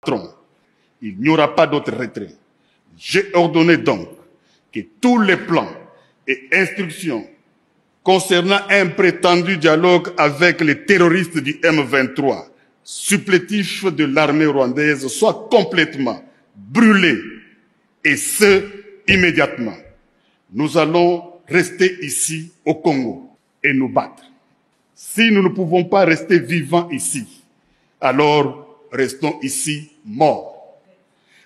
combattrons. Il n'y aura pas d'autre retrait. J'ai ordonné donc que tous les plans et instructions concernant un prétendu dialogue avec les terroristes du M23, supplétifs de l'armée rwandaise, soient complètement brûlés, et ce, immédiatement. Nous allons rester ici au Congo et nous battre. Si nous ne pouvons pas rester vivants ici, alors restons ici morts.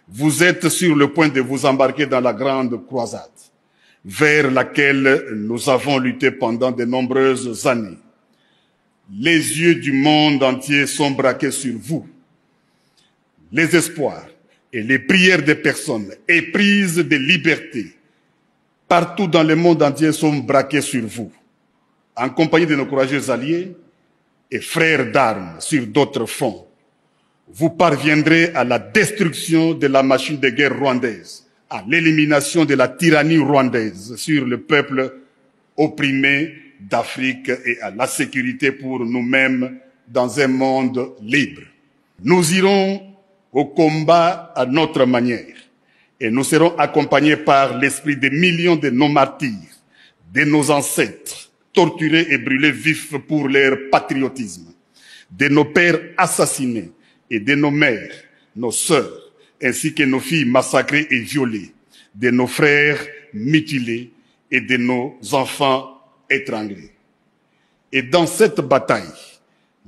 Vous êtes sur le point de vous embarquer dans la grande croisade, vers laquelle nous avons lutté pendant de nombreuses années. Les yeux du monde entier sont braqués sur vous. Les espoirs et les prières des personnes éprises de liberté partout dans le monde entier sont braqués sur vous, en compagnie de nos courageux alliés et frères d'armes sur d'autres fronts. Vous parviendrez à la destruction de la machine de guerre rwandaise, à l'élimination de la tyrannie rwandaise sur le peuple opprimé d'Afrique et à la sécurité pour nous-mêmes dans un monde libre. Nous irons au combat à notre manière et nous serons accompagnés par l'esprit des millions de nos martyrs, de nos ancêtres, torturés et brûlés vifs pour leur patriotisme, de nos pères assassinés et de nos mères, nos sœurs, ainsi que nos filles massacrées et violées, de nos frères mutilés et de nos enfants étranglés. Et dans cette bataille,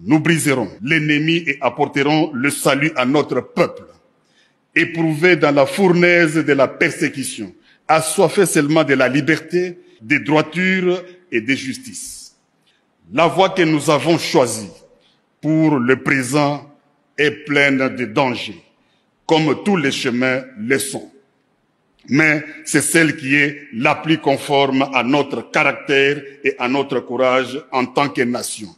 nous briserons l'ennemi et apporterons le salut à notre peuple, éprouvé dans la fournaise de la persécution, assoiffé seulement de la liberté, des droitures et de justice. La voie que nous avons choisie pour le présent est pleine de dangers, comme tous les chemins le sont. Mais c'est celle qui est la plus conforme à notre caractère et à notre courage en tant que nation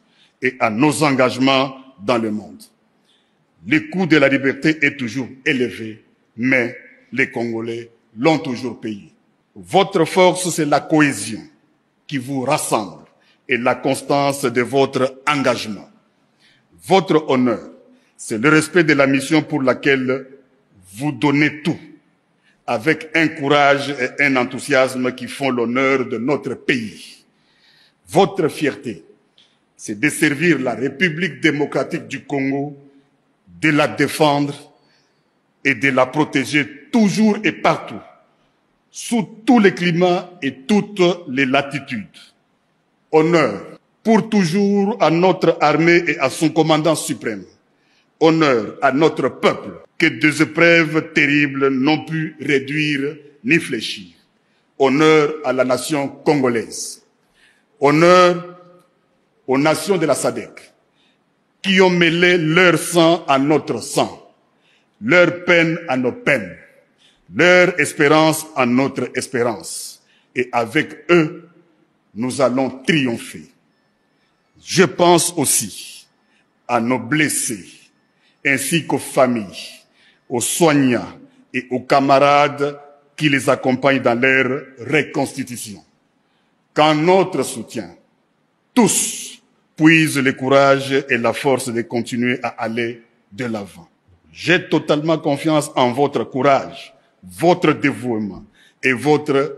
et à nos engagements dans le monde. Le coût de la liberté est toujours élevé, mais les Congolais l'ont toujours payé. Votre force, c'est la cohésion qui vous rassemble et la constance de votre engagement. Votre honneur, c'est le respect de la mission pour laquelle vous donnez tout, avec un courage et un enthousiasme qui font l'honneur de notre pays. Votre fierté, c'est de servir la République démocratique du Congo, de la défendre et de la protéger toujours et partout, sous tous les climats et toutes les latitudes. Honneur pour toujours à notre armée et à son commandant suprême. Honneur à notre peuple, que des épreuves terribles n'ont pu réduire ni fléchir. Honneur à la nation congolaise. Honneur aux nations de la SADC, qui ont mêlé leur sang à notre sang, leur peine à nos peines, leur espérance à notre espérance. Et avec eux, nous allons triompher. Je pense aussi à nos blessés, ainsi qu'aux familles, aux soignants et aux camarades qui les accompagnent dans leur reconstitution. Qu'en notre soutien, tous puisent le courage et la force de continuer à aller de l'avant. J'ai totalement confiance en votre courage, votre dévouement et votre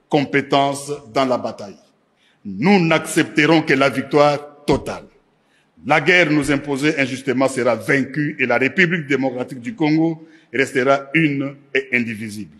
compétence dans la bataille. Nous n'accepterons que la victoire totale. La guerre nous imposée injustement sera vaincue et la République démocratique du Congo restera une et indivisible.